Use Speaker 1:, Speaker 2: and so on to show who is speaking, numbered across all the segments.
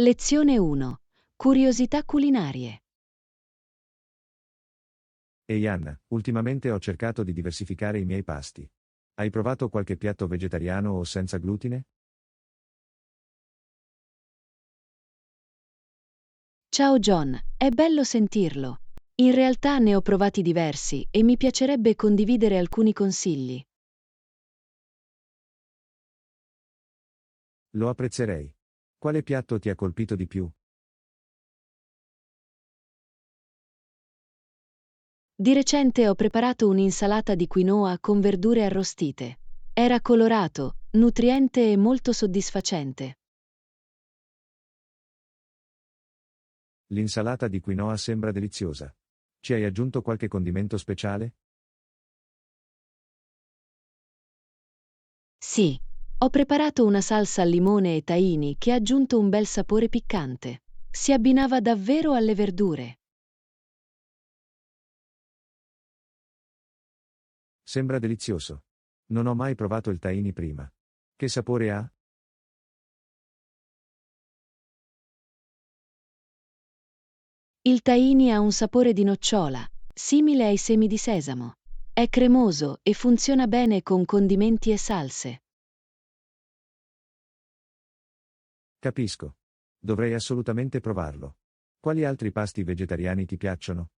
Speaker 1: Lezione 1. Curiosità culinarie.
Speaker 2: Ehi Anna, ultimamente ho cercato di diversificare i miei pasti. Hai provato qualche piatto vegetariano o senza glutine?
Speaker 1: Ciao John, è bello sentirlo. In realtà ne ho provati diversi e mi piacerebbe condividere alcuni consigli.
Speaker 2: Lo apprezzerei. Quale piatto ti ha colpito di più?
Speaker 1: Di recente ho preparato un'insalata di quinoa con verdure arrostite. Era colorato, nutriente e molto soddisfacente.
Speaker 2: L'insalata di quinoa sembra deliziosa. Ci hai aggiunto qualche condimento speciale?
Speaker 1: Sì, ho preparato una salsa al limone e tahini che ha aggiunto un bel sapore piccante. Si abbinava davvero alle verdure.
Speaker 2: Sembra delizioso. Non ho mai provato il tahini prima. Che sapore ha?
Speaker 1: Il tahini ha un sapore di nocciola, simile ai semi di sesamo. È cremoso e funziona bene con condimenti e salse.
Speaker 2: Capisco. Dovrei assolutamente provarlo. Quali altri pasti vegetariani ti piacciono?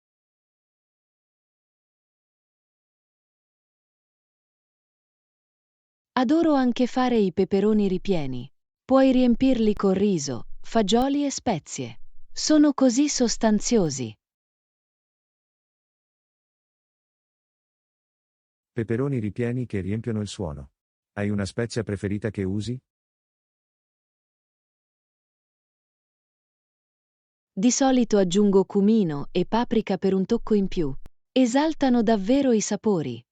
Speaker 1: Adoro anche fare i peperoni ripieni. Puoi riempirli con riso, fagioli e spezie. Sono così sostanziosi.
Speaker 2: Peperoni ripieni che riempiono il suono. Hai una spezia preferita che usi?
Speaker 1: Di solito aggiungo cumino e paprika per un tocco in più. Esaltano davvero i sapori.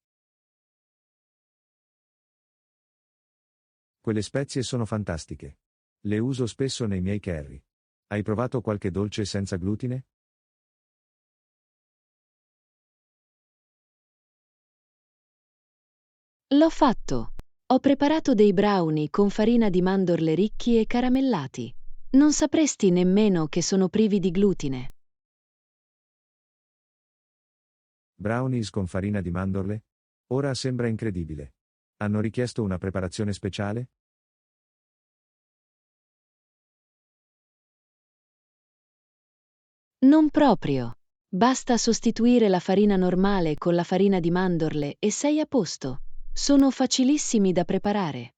Speaker 2: Quelle spezie sono fantastiche. Le uso spesso nei miei curry. Hai provato qualche dolce senza glutine?
Speaker 1: L'ho fatto. Ho preparato dei brownie con farina di mandorle ricchi e caramellati. Non sapresti nemmeno che sono privi di glutine.
Speaker 2: Brownies con farina di mandorle? Ora sembra incredibile. Hanno richiesto una preparazione speciale?
Speaker 1: Non proprio. Basta sostituire la farina normale con la farina di mandorle e sei a posto. Sono facilissimi da preparare.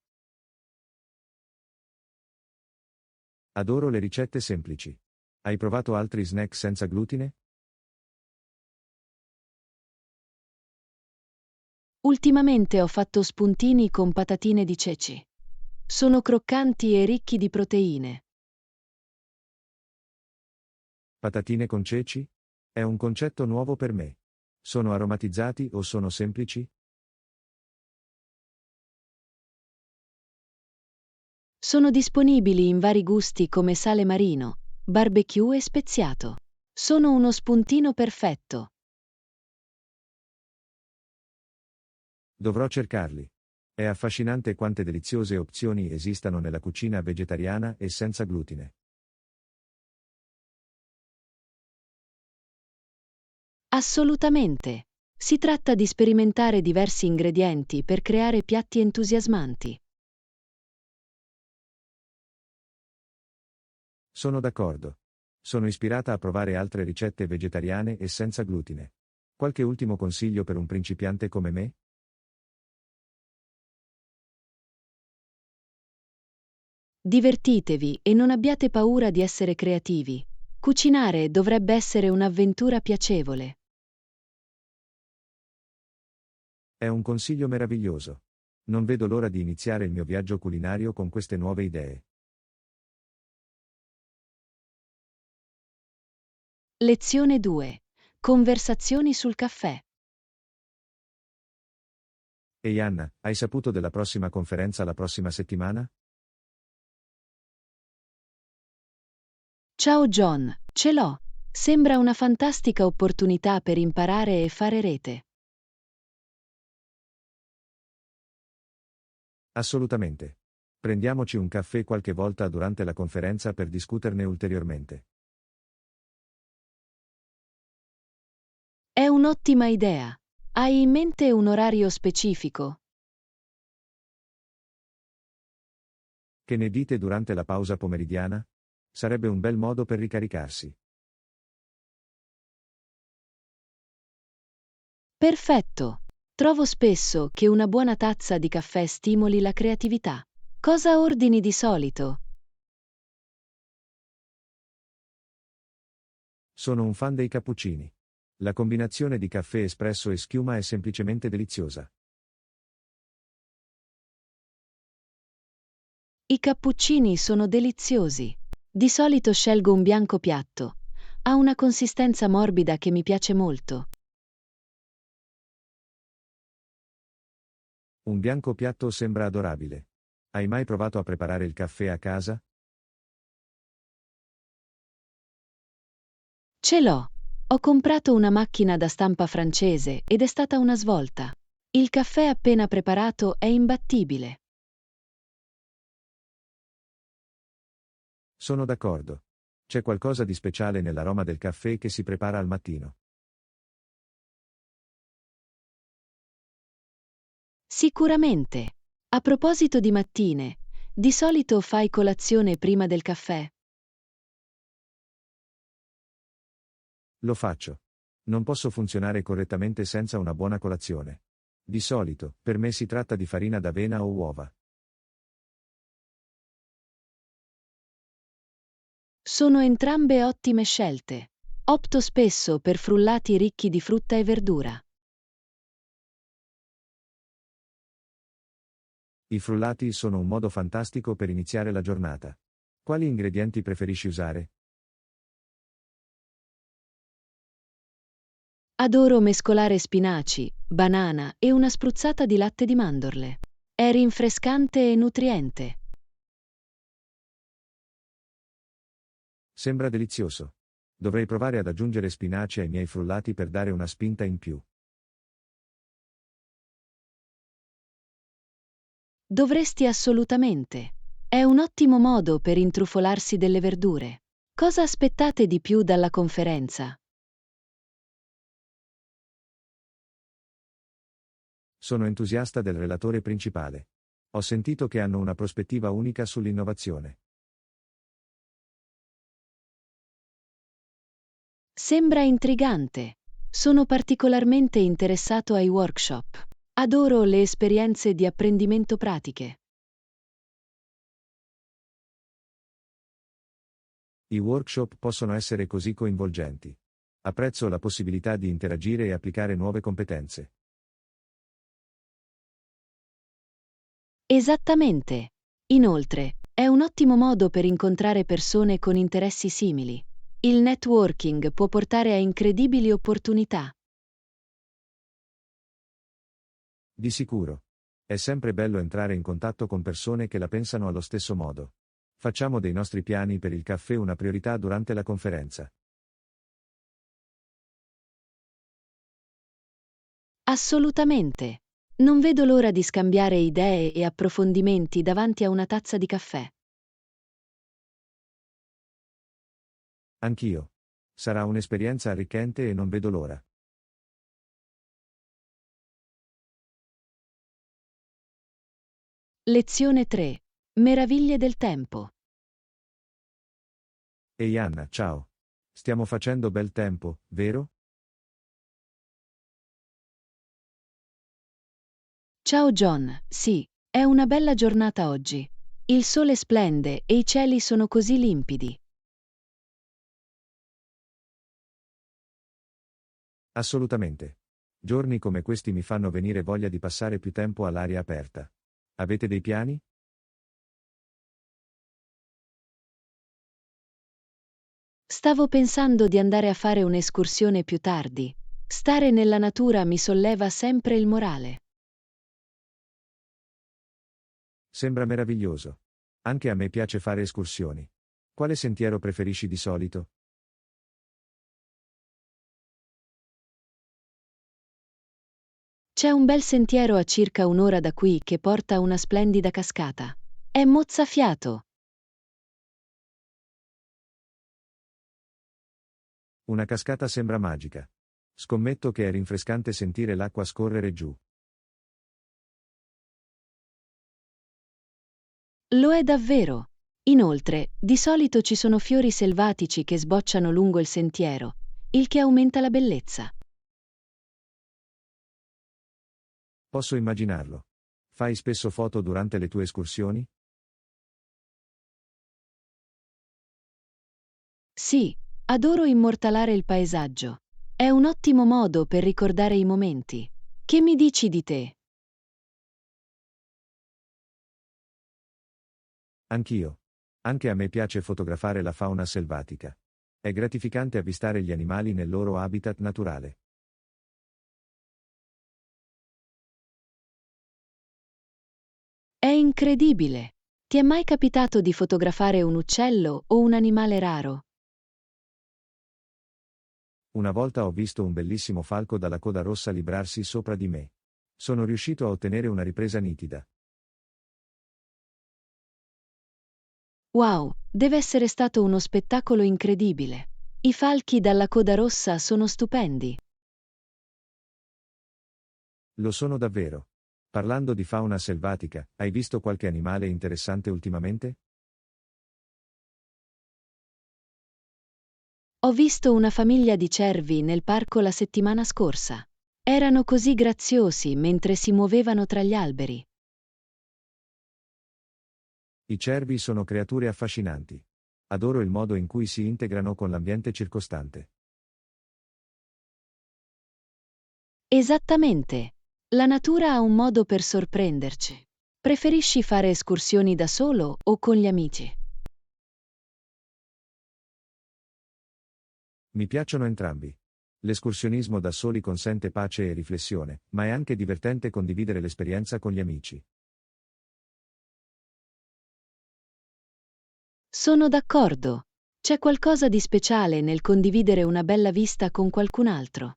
Speaker 2: Adoro le ricette semplici. Hai provato altri snack senza glutine?
Speaker 1: Ultimamente ho fatto spuntini con patatine di ceci. Sono croccanti e ricchi di proteine.
Speaker 2: Patatine con ceci? È un concetto nuovo per me. Sono aromatizzati o sono semplici?
Speaker 1: Sono disponibili in vari gusti come sale marino, barbecue e speziato. Sono uno spuntino perfetto.
Speaker 2: Dovrò cercarli. È affascinante quante deliziose opzioni esistano nella cucina vegetariana e senza glutine.
Speaker 1: Assolutamente. Si tratta di sperimentare diversi ingredienti per creare piatti entusiasmanti.
Speaker 2: Sono d'accordo. Sono ispirata a provare altre ricette vegetariane e senza glutine. Qualche ultimo consiglio per un principiante come me?
Speaker 1: Divertitevi e non abbiate paura di essere creativi. Cucinare dovrebbe essere un'avventura piacevole.
Speaker 2: È un consiglio meraviglioso. Non vedo l'ora di iniziare il mio viaggio culinario con queste nuove idee.
Speaker 1: Lezione 2. Conversazioni sul caffè.
Speaker 2: Ehi Anna, hai saputo della prossima conferenza la prossima settimana?
Speaker 1: Ciao John, ce l'ho. Sembra una fantastica opportunità per imparare e fare rete.
Speaker 2: Assolutamente. Prendiamoci un caffè qualche volta durante la conferenza per discuterne ulteriormente.
Speaker 1: È un'ottima idea. Hai in mente un orario specifico?
Speaker 2: Che ne dite durante la pausa pomeridiana? Sarebbe un bel modo per ricaricarsi.
Speaker 1: Perfetto. Trovo spesso che una buona tazza di caffè stimoli la creatività. Cosa ordini di solito?
Speaker 2: Sono un fan dei cappuccini. La combinazione di caffè espresso e schiuma è semplicemente deliziosa.
Speaker 1: I cappuccini sono deliziosi. Di solito scelgo un bianco piatto. Ha una consistenza morbida che mi piace molto.
Speaker 2: Un bianco piatto sembra adorabile. Hai mai provato a preparare il caffè a casa?
Speaker 1: Ce l'ho. Ho comprato una macchina da stampa francese ed è stata una svolta. Il caffè appena preparato è imbattibile.
Speaker 2: Sono d'accordo. C'è qualcosa di speciale nell'aroma del caffè che si prepara al mattino.
Speaker 1: Sicuramente. A proposito di mattine, di solito fai colazione prima del caffè?
Speaker 2: Lo faccio. Non posso funzionare correttamente senza una buona colazione. Di solito, per me si tratta di farina d'avena o uova.
Speaker 1: Sono entrambe ottime scelte. Opto spesso per frullati ricchi di frutta e verdura.
Speaker 2: I frullati sono un modo fantastico per iniziare la giornata. Quali ingredienti preferisci usare?
Speaker 1: Adoro mescolare spinaci, banana e una spruzzata di latte di mandorle. È rinfrescante e nutriente.
Speaker 2: Sembra delizioso. Dovrei provare ad aggiungere spinaci ai miei frullati per dare una spinta in più.
Speaker 1: Dovresti assolutamente. È un ottimo modo per intrufolarsi delle verdure. Cosa aspettate di più dalla conferenza?
Speaker 2: Sono entusiasta del relatore principale. Ho sentito che hanno una prospettiva unica sull'innovazione.
Speaker 1: Sembra intrigante. Sono particolarmente interessato ai workshop. Adoro le esperienze di apprendimento pratiche.
Speaker 2: I workshop possono essere così coinvolgenti. Apprezzo la possibilità di interagire e applicare nuove competenze.
Speaker 1: Esattamente. Inoltre, è un ottimo modo per incontrare persone con interessi simili. Il networking può portare a incredibili opportunità.
Speaker 2: Di sicuro. È sempre bello entrare in contatto con persone che la pensano allo stesso modo. Facciamo dei nostri piani per il caffè una priorità durante la conferenza.
Speaker 1: Assolutamente. Non vedo l'ora di scambiare idee e approfondimenti davanti a una tazza di caffè.
Speaker 2: Anch'io. Sarà un'esperienza arricchente e non vedo l'ora.
Speaker 1: Lezione 3. Meraviglie del tempo.
Speaker 2: Ehi Anna, ciao. Stiamo facendo bel tempo, vero?
Speaker 1: Ciao John, sì, è una bella giornata oggi. Il sole splende e i cieli sono così limpidi.
Speaker 2: Assolutamente. Giorni come questi mi fanno venire voglia di passare più tempo all'aria aperta. Avete dei piani?
Speaker 1: Stavo pensando di andare a fare un'escursione più tardi. Stare nella natura mi solleva sempre il morale.
Speaker 2: Sembra meraviglioso. Anche a me piace fare escursioni. Quale sentiero preferisci di solito?
Speaker 1: C'è un bel sentiero a circa un'ora da qui che porta a una splendida cascata. È mozzafiato.
Speaker 2: Una cascata sembra magica. Scommetto che è rinfrescante sentire l'acqua scorrere giù.
Speaker 1: Lo è davvero. Inoltre, di solito ci sono fiori selvatici che sbocciano lungo il sentiero, il che aumenta la bellezza.
Speaker 2: Posso immaginarlo. Fai spesso foto durante le tue escursioni?
Speaker 1: Sì, adoro immortalare il paesaggio. È un ottimo modo per ricordare i momenti. Che mi dici di te?
Speaker 2: Anch'io. Anche a me piace fotografare la fauna selvatica. È gratificante avvistare gli animali nel loro habitat naturale.
Speaker 1: È incredibile. Ti è mai capitato di fotografare un uccello o un animale raro?
Speaker 2: Una volta ho visto un bellissimo falco dalla coda rossa librarsi sopra di me. Sono riuscito a ottenere una ripresa nitida.
Speaker 1: Wow, deve essere stato uno spettacolo incredibile. I falchi dalla coda rossa sono stupendi.
Speaker 2: Lo sono davvero. Parlando di fauna selvatica, hai visto qualche animale interessante ultimamente?
Speaker 1: Ho visto una famiglia di cervi nel parco la settimana scorsa. Erano così graziosi mentre si muovevano tra gli alberi.
Speaker 2: I cervi sono creature affascinanti. Adoro il modo in cui si integrano con l'ambiente circostante.
Speaker 1: Esattamente. La natura ha un modo per sorprenderci. Preferisci fare escursioni da solo o con gli amici?
Speaker 2: Mi piacciono entrambi. L'escursionismo da soli consente pace e riflessione, ma è anche divertente condividere l'esperienza con gli amici.
Speaker 1: Sono d'accordo. C'è qualcosa di speciale nel condividere una bella vista con qualcun altro.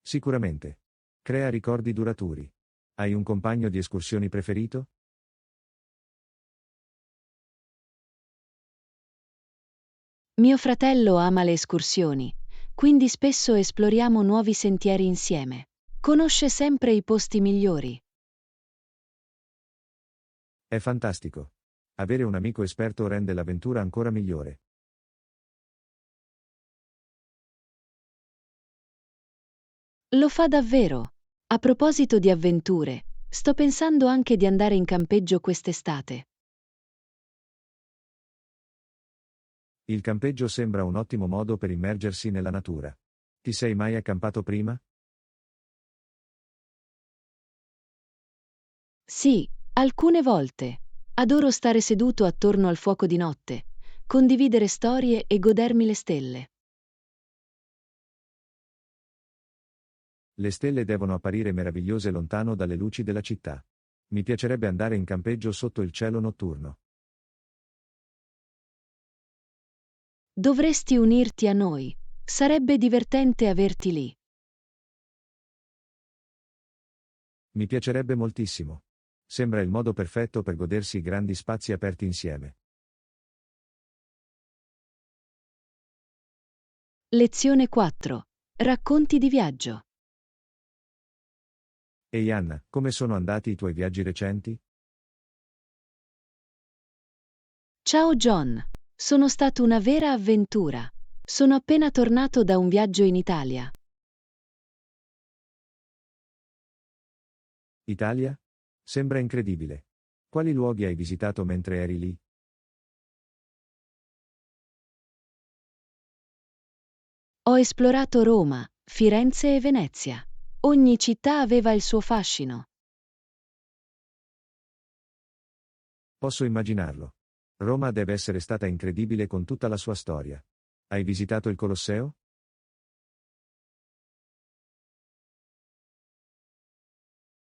Speaker 2: Sicuramente. Crea ricordi duraturi. Hai un compagno di escursioni preferito?
Speaker 1: Mio fratello ama le escursioni, quindi spesso esploriamo nuovi sentieri insieme. Conosce sempre i posti migliori.
Speaker 2: È fantastico. Avere un amico esperto rende l'avventura ancora migliore.
Speaker 1: Lo fa davvero. A proposito di avventure, sto pensando anche di andare in campeggio quest'estate.
Speaker 2: Il campeggio sembra un ottimo modo per immergersi nella natura. Ti sei mai accampato prima?
Speaker 1: Sì, alcune volte. Adoro stare seduto attorno al fuoco di notte, condividere storie e godermi le stelle.
Speaker 2: Le stelle devono apparire meravigliose lontano dalle luci della città. Mi piacerebbe andare in campeggio sotto il cielo notturno.
Speaker 1: Dovresti unirti a noi. Sarebbe divertente averti lì.
Speaker 2: Mi piacerebbe moltissimo. Sembra il modo perfetto per godersi i grandi spazi aperti insieme.
Speaker 1: Lezione 4. Racconti di viaggio.
Speaker 2: Ehi Anna, come sono andati i tuoi viaggi recenti?
Speaker 1: Ciao John. Sono stato una vera avventura. Sono appena tornato da un viaggio in Italia.
Speaker 2: Italia? Sembra incredibile. Quali luoghi hai visitato mentre eri lì?
Speaker 1: Ho esplorato Roma, Firenze e Venezia. Ogni città aveva il suo fascino.
Speaker 2: Posso immaginarlo. Roma deve essere stata incredibile con tutta la sua storia. Hai visitato il Colosseo?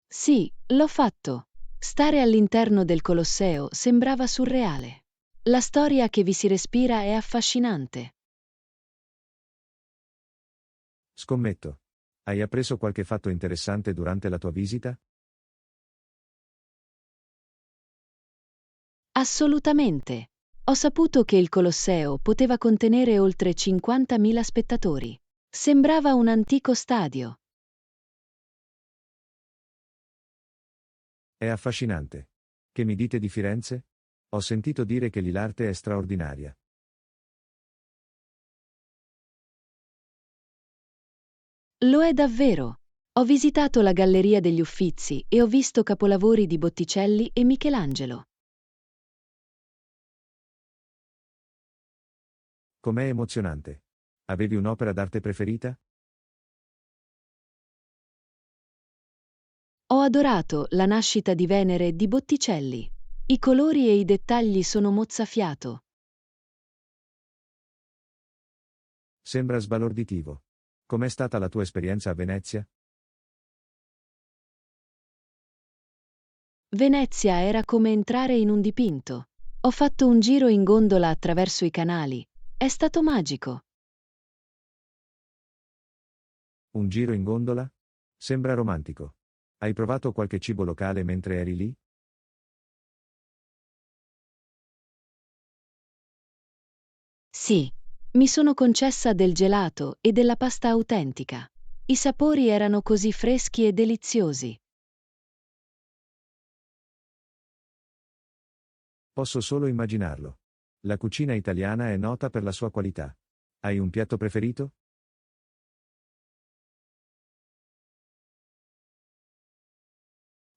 Speaker 1: Sì, l'ho fatto. Stare all'interno del Colosseo sembrava surreale. La storia che vi si respira è affascinante.
Speaker 2: Scommetto. Hai appreso qualche fatto interessante durante la tua visita?
Speaker 1: Assolutamente. Ho saputo che il Colosseo poteva contenere oltre 50.000 spettatori. Sembrava un antico stadio.
Speaker 2: È affascinante. Che mi dite di Firenze? Ho sentito dire che lì l'arte è straordinaria.
Speaker 1: Lo è davvero. Ho visitato la Galleria degli Uffizi e ho visto capolavori di Botticelli e Michelangelo.
Speaker 2: Com'è emozionante. Avevi un'opera d'arte preferita?
Speaker 1: Ho adorato La nascita di Venere di Botticelli. I colori e i dettagli sono mozzafiato.
Speaker 2: Sembra sbalorditivo. Com'è stata la tua esperienza a Venezia?
Speaker 1: Venezia era come entrare in un dipinto. Ho fatto un giro in gondola attraverso i canali. È stato magico.
Speaker 2: Un giro in gondola? Sembra romantico. Hai provato qualche cibo locale mentre eri lì?
Speaker 1: Sì, mi sono concessa del gelato e della pasta autentica. I sapori erano così freschi e deliziosi.
Speaker 2: Posso solo immaginarlo. La cucina italiana è nota per la sua qualità. Hai un piatto preferito?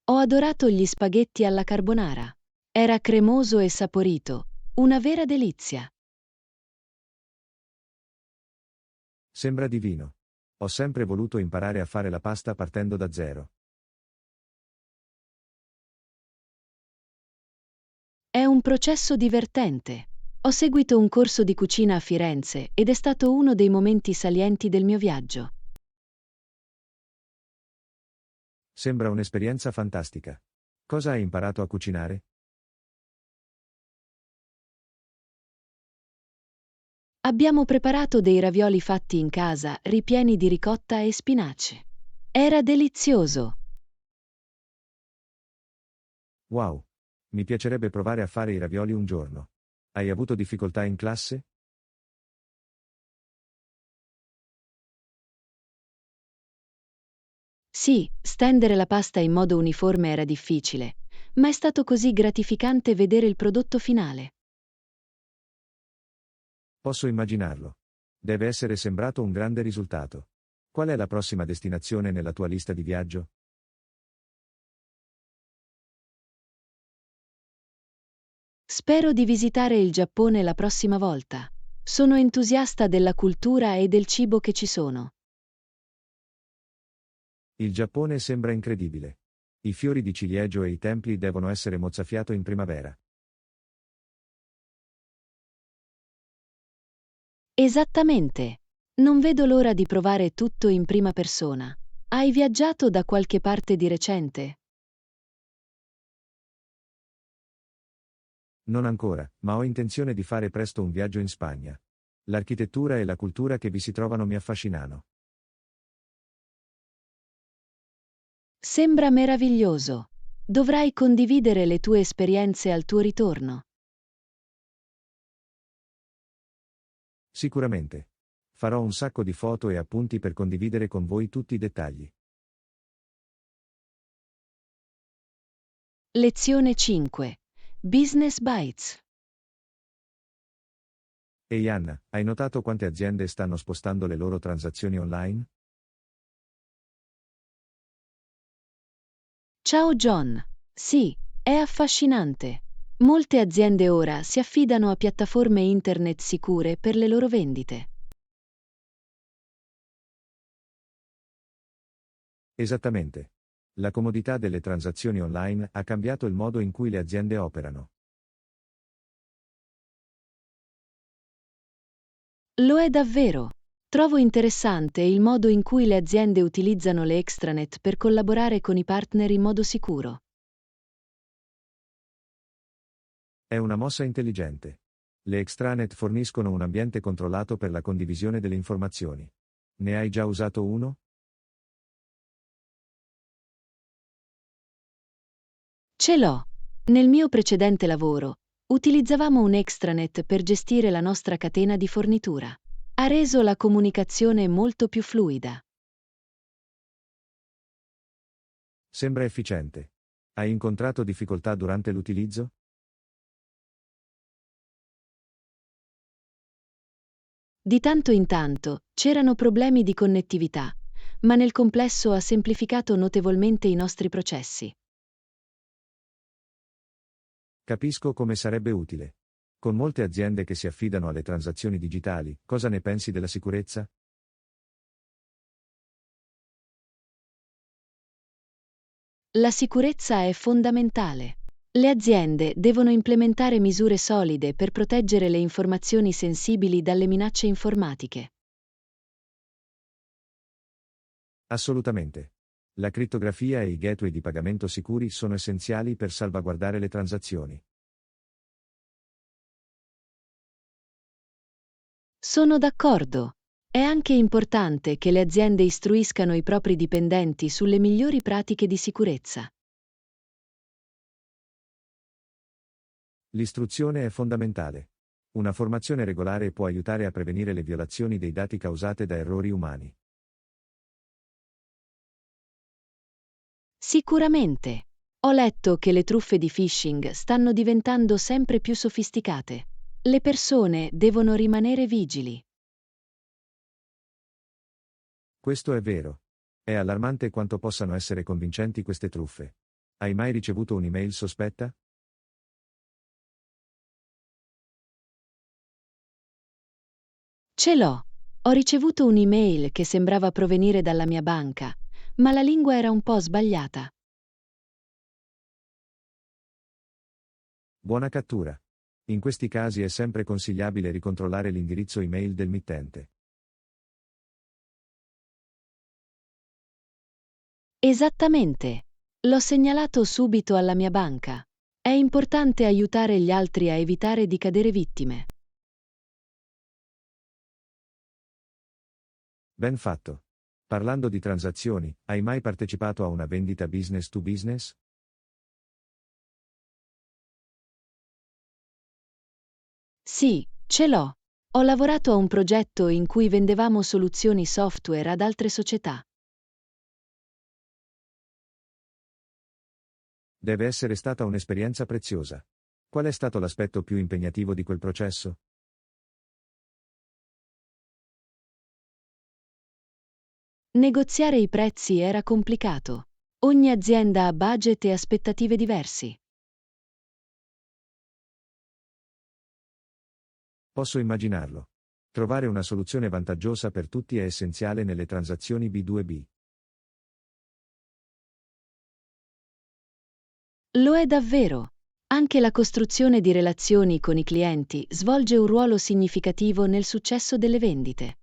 Speaker 1: Ho adorato gli spaghetti alla carbonara. Era cremoso e saporito, una vera delizia.
Speaker 2: Sembra divino. Ho sempre voluto imparare a fare la pasta partendo da zero.
Speaker 1: È un processo divertente. Ho seguito un corso di cucina a Firenze ed è stato uno dei momenti salienti del mio viaggio.
Speaker 2: Sembra un'esperienza fantastica. Cosa hai imparato a cucinare?
Speaker 1: Abbiamo preparato dei ravioli fatti in casa, ripieni di ricotta e spinaci. Era delizioso.
Speaker 2: Wow! Mi piacerebbe provare a fare i ravioli un giorno. Hai avuto difficoltà in classe?
Speaker 1: Sì, stendere la pasta in modo uniforme era difficile, ma è stato così gratificante vedere il prodotto finale.
Speaker 2: Posso immaginarlo. Deve essere sembrato un grande risultato. Qual è la prossima destinazione nella tua lista di viaggio?
Speaker 1: Spero di visitare il Giappone la prossima volta. Sono entusiasta della cultura e del cibo che ci sono.
Speaker 2: Il Giappone sembra incredibile. I fiori di ciliegio e i templi devono essere mozzafiato in primavera.
Speaker 1: Esattamente. Non vedo l'ora di provare tutto in prima persona. Hai viaggiato da qualche parte di recente?
Speaker 2: Non ancora, ma ho intenzione di fare presto un viaggio in Spagna. L'architettura e la cultura che vi si trovano mi affascinano.
Speaker 1: Sembra meraviglioso. Dovrai condividere le tue esperienze al tuo ritorno.
Speaker 2: Sicuramente. Farò un sacco di foto e appunti per condividere con voi tutti i dettagli.
Speaker 1: Lezione 5. Business Bites.
Speaker 2: Ehi Anna, hai notato quante aziende stanno spostando le loro transazioni online?
Speaker 1: Ciao John. Sì, è affascinante. Molte aziende ora si affidano a piattaforme internet sicure per le loro vendite.
Speaker 2: Esattamente. La comodità delle transazioni online ha cambiato il modo in cui le aziende operano.
Speaker 1: Lo è davvero. Trovo interessante il modo in cui le aziende utilizzano le extranet per collaborare con i partner in modo sicuro.
Speaker 2: È una mossa intelligente. Le extranet forniscono un ambiente controllato per la condivisione delle informazioni. Ne hai già usato uno?
Speaker 1: Ce l'ho. Nel mio precedente lavoro, Utilizzavamo un extranet per gestire la nostra catena di fornitura. Ha reso la comunicazione molto più fluida.
Speaker 2: Sembra efficiente. Hai incontrato difficoltà durante l'utilizzo?
Speaker 1: Di tanto in tanto c'erano problemi di connettività, ma nel complesso ha semplificato notevolmente i nostri processi.
Speaker 2: Capisco come sarebbe utile. Con molte aziende che si affidano alle transazioni digitali, cosa ne pensi della sicurezza?
Speaker 1: La sicurezza è fondamentale. Le aziende devono implementare misure solide per proteggere le informazioni sensibili dalle minacce informatiche.
Speaker 2: Assolutamente. La crittografia e i gateway di pagamento sicuri sono essenziali per salvaguardare le transazioni.
Speaker 1: Sono d'accordo. È anche importante che le aziende istruiscano i propri dipendenti sulle migliori pratiche di sicurezza.
Speaker 2: L'istruzione è fondamentale. Una formazione regolare può aiutare a prevenire le violazioni dei dati causate da errori umani.
Speaker 1: Sicuramente. Ho letto che le truffe di phishing stanno diventando sempre più sofisticate. Le persone devono rimanere vigili.
Speaker 2: Questo è vero. È allarmante quanto possano essere convincenti queste truffe. Hai mai ricevuto un'email sospetta?
Speaker 1: Ce l'ho. Ho ricevuto un'email che sembrava provenire dalla mia banca, ma la lingua era un po' sbagliata.
Speaker 2: Buona cattura. In questi casi è sempre consigliabile ricontrollare l'indirizzo email del mittente.
Speaker 1: Esattamente. L'ho segnalato subito alla mia banca. È importante aiutare gli altri a evitare di cadere vittime.
Speaker 2: Ben fatto. Parlando di transazioni, hai mai partecipato a una vendita business to business?
Speaker 1: Sì, ce l'ho. Ho lavorato a un progetto in cui vendevamo soluzioni software ad altre società.
Speaker 2: Deve essere stata un'esperienza preziosa. Qual è stato l'aspetto più impegnativo di quel processo?
Speaker 1: Negoziare i prezzi era complicato. Ogni azienda ha budget e aspettative diversi.
Speaker 2: Posso immaginarlo. Trovare una soluzione vantaggiosa per tutti è essenziale nelle transazioni B2B.
Speaker 1: Lo è davvero. Anche la costruzione di relazioni con i clienti svolge un ruolo significativo nel successo delle vendite.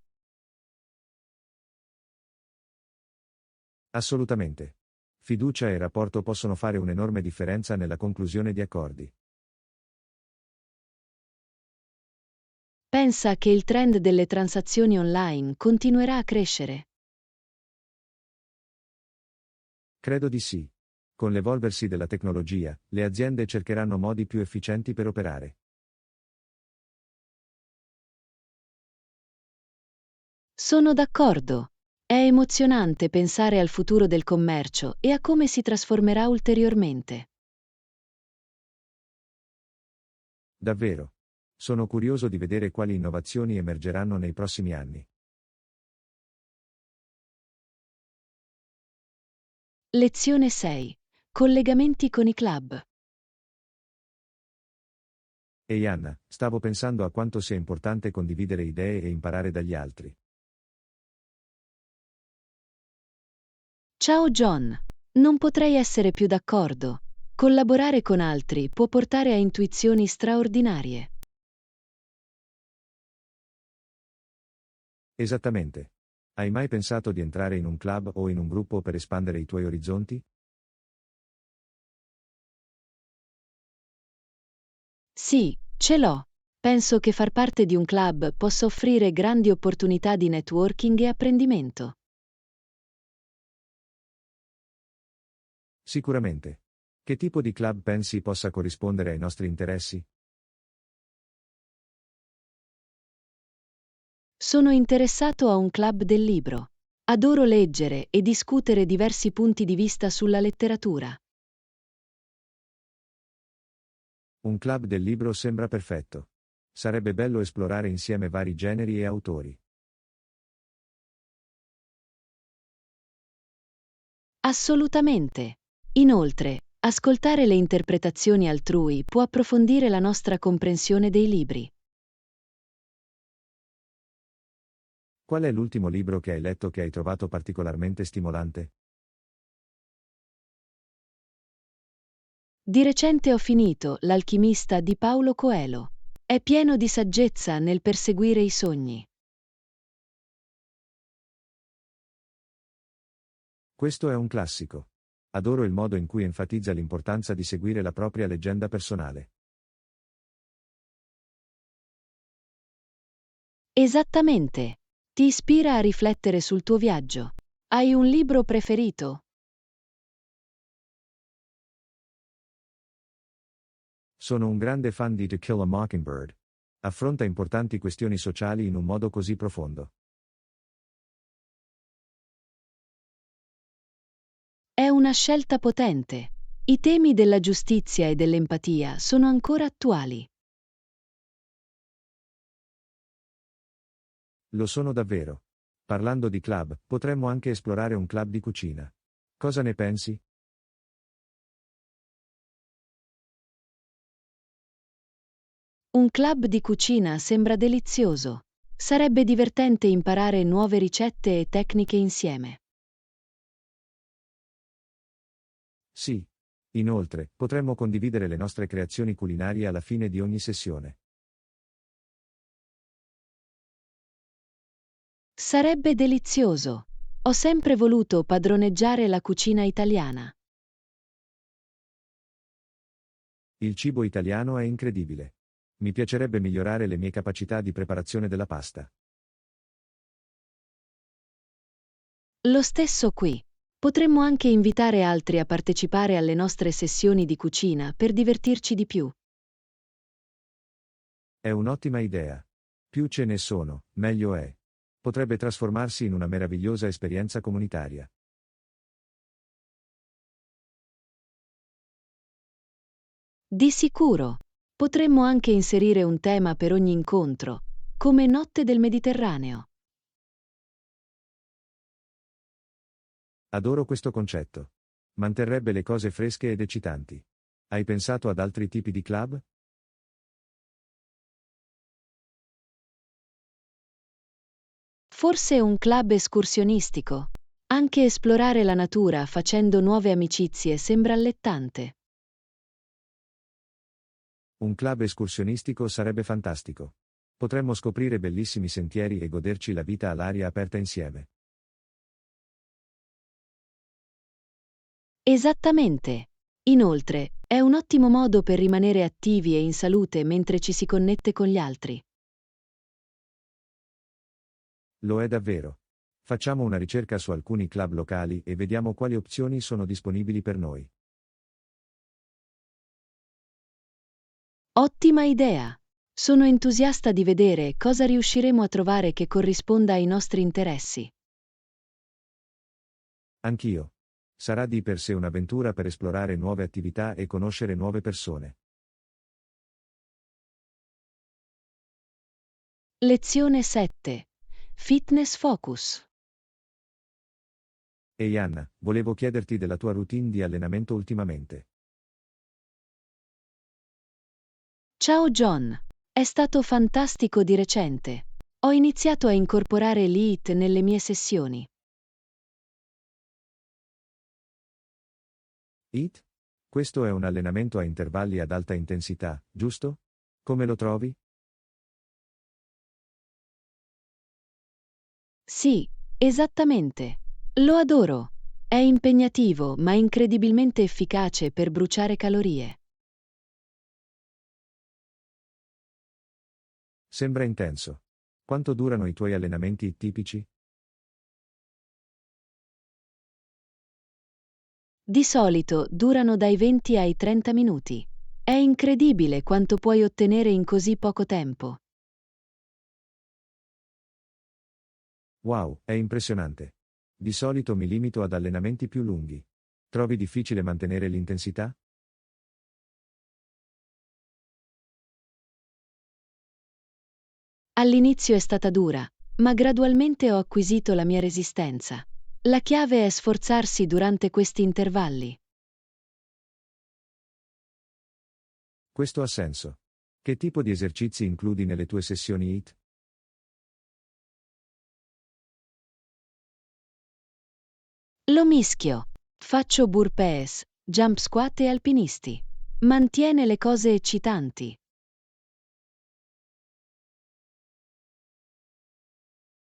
Speaker 2: Assolutamente. Fiducia e rapporto possono fare un'enorme differenza nella conclusione di accordi.
Speaker 1: Pensa che il trend delle transazioni online continuerà a crescere.
Speaker 2: Credo di sì. Con l'evolversi della tecnologia, le aziende cercheranno modi più efficienti per operare.
Speaker 1: Sono d'accordo. È emozionante pensare al futuro del commercio e a come si trasformerà ulteriormente.
Speaker 2: Davvero. Sono curioso di vedere quali innovazioni emergeranno nei prossimi anni.
Speaker 1: Lezione 6. Collegamenti con i club.
Speaker 2: Ehi Anna, stavo pensando a quanto sia importante condividere idee e imparare dagli altri.
Speaker 1: Ciao John. Non potrei essere più d'accordo. Collaborare con altri può portare a intuizioni straordinarie.
Speaker 2: Esattamente. Hai mai pensato di entrare in un club o in un gruppo per espandere i tuoi orizzonti?
Speaker 1: Sì, ce l'ho. Penso che far parte di un club possa offrire grandi opportunità di networking e apprendimento.
Speaker 2: Sicuramente. Che tipo di club pensi possa corrispondere ai nostri interessi?
Speaker 1: Sono interessato a un club del libro. Adoro leggere e discutere diversi punti di vista sulla letteratura.
Speaker 2: Un club del libro sembra perfetto. Sarebbe bello esplorare insieme vari generi e autori.
Speaker 1: Assolutamente. Inoltre, ascoltare le interpretazioni altrui può approfondire la nostra comprensione dei libri.
Speaker 2: Qual è l'ultimo libro che hai letto che hai trovato particolarmente stimolante?
Speaker 1: Di recente ho finito L'alchimista di Paulo Coelho. È pieno di saggezza nel perseguire i sogni.
Speaker 2: Questo è un classico. Adoro il modo in cui enfatizza l'importanza di seguire la propria leggenda personale.
Speaker 1: Esattamente. Ti ispira a riflettere sul tuo viaggio. Hai un libro preferito?
Speaker 2: Sono un grande fan di To Kill a Mockingbird. Affronta importanti questioni sociali in un modo così profondo.
Speaker 1: È una scelta potente. I temi della giustizia e dell'empatia sono ancora attuali.
Speaker 2: Lo sono davvero. Parlando di club, potremmo anche esplorare un club di cucina. Cosa ne pensi?
Speaker 1: Un club di cucina sembra delizioso. Sarebbe divertente imparare nuove ricette e tecniche insieme.
Speaker 2: Sì. Inoltre, potremmo condividere le nostre creazioni culinarie alla fine di ogni sessione.
Speaker 1: Sarebbe delizioso. Ho sempre voluto padroneggiare la cucina italiana.
Speaker 2: Il cibo italiano è incredibile. Mi piacerebbe migliorare le mie capacità di preparazione della pasta.
Speaker 1: Lo stesso qui. Potremmo anche invitare altri a partecipare alle nostre sessioni di cucina per divertirci di più.
Speaker 2: È un'ottima idea. Più ce ne sono, meglio è. Potrebbe trasformarsi in una meravigliosa esperienza comunitaria.
Speaker 1: Di sicuro. Potremmo anche inserire un tema per ogni incontro, come Notte del Mediterraneo.
Speaker 2: Adoro questo concetto. Manterrebbe le cose fresche ed eccitanti. Hai pensato ad altri tipi di club?
Speaker 1: Forse un club escursionistico. Anche esplorare la natura facendo nuove amicizie sembra allettante.
Speaker 2: Un club escursionistico sarebbe fantastico. Potremmo scoprire bellissimi sentieri e goderci la vita all'aria aperta insieme.
Speaker 1: Esattamente. Inoltre, è un ottimo modo per rimanere attivi e in salute mentre ci si connette con gli altri.
Speaker 2: Lo è davvero. Facciamo una ricerca su alcuni club locali e vediamo quali opzioni sono disponibili per noi.
Speaker 1: Ottima idea! Sono entusiasta di vedere cosa riusciremo a trovare che corrisponda ai nostri interessi.
Speaker 2: Anch'io. Sarà di per sé un'avventura per esplorare nuove attività e conoscere nuove persone.
Speaker 1: Lezione 7. Fitness Focus.
Speaker 2: Ehi Anna, volevo chiederti della tua routine di allenamento ultimamente.
Speaker 1: Ciao John. È stato fantastico di recente. Ho iniziato a incorporare l'HIIT nelle mie sessioni.
Speaker 2: HIIT? Questo è un allenamento a intervalli ad alta intensità, giusto? Come lo trovi?
Speaker 1: Sì, esattamente. Lo adoro. È impegnativo ma incredibilmente efficace per bruciare calorie.
Speaker 2: Sembra intenso. Quanto durano i tuoi allenamenti tipici?
Speaker 1: Di solito durano dai 20 ai 30 minuti. È incredibile quanto puoi ottenere in così poco tempo.
Speaker 2: Wow, è impressionante. Di solito mi limito ad allenamenti più lunghi. Trovi difficile mantenere l'intensità?
Speaker 1: All'inizio è stata dura, ma gradualmente ho acquisito la mia resistenza. La chiave è sforzarsi durante questi intervalli.
Speaker 2: Questo ha senso. Che tipo di esercizi includi nelle tue sessioni HIIT?
Speaker 1: Lo mischio. Faccio burpees, jump squat e alpinisti. Mantiene le cose eccitanti.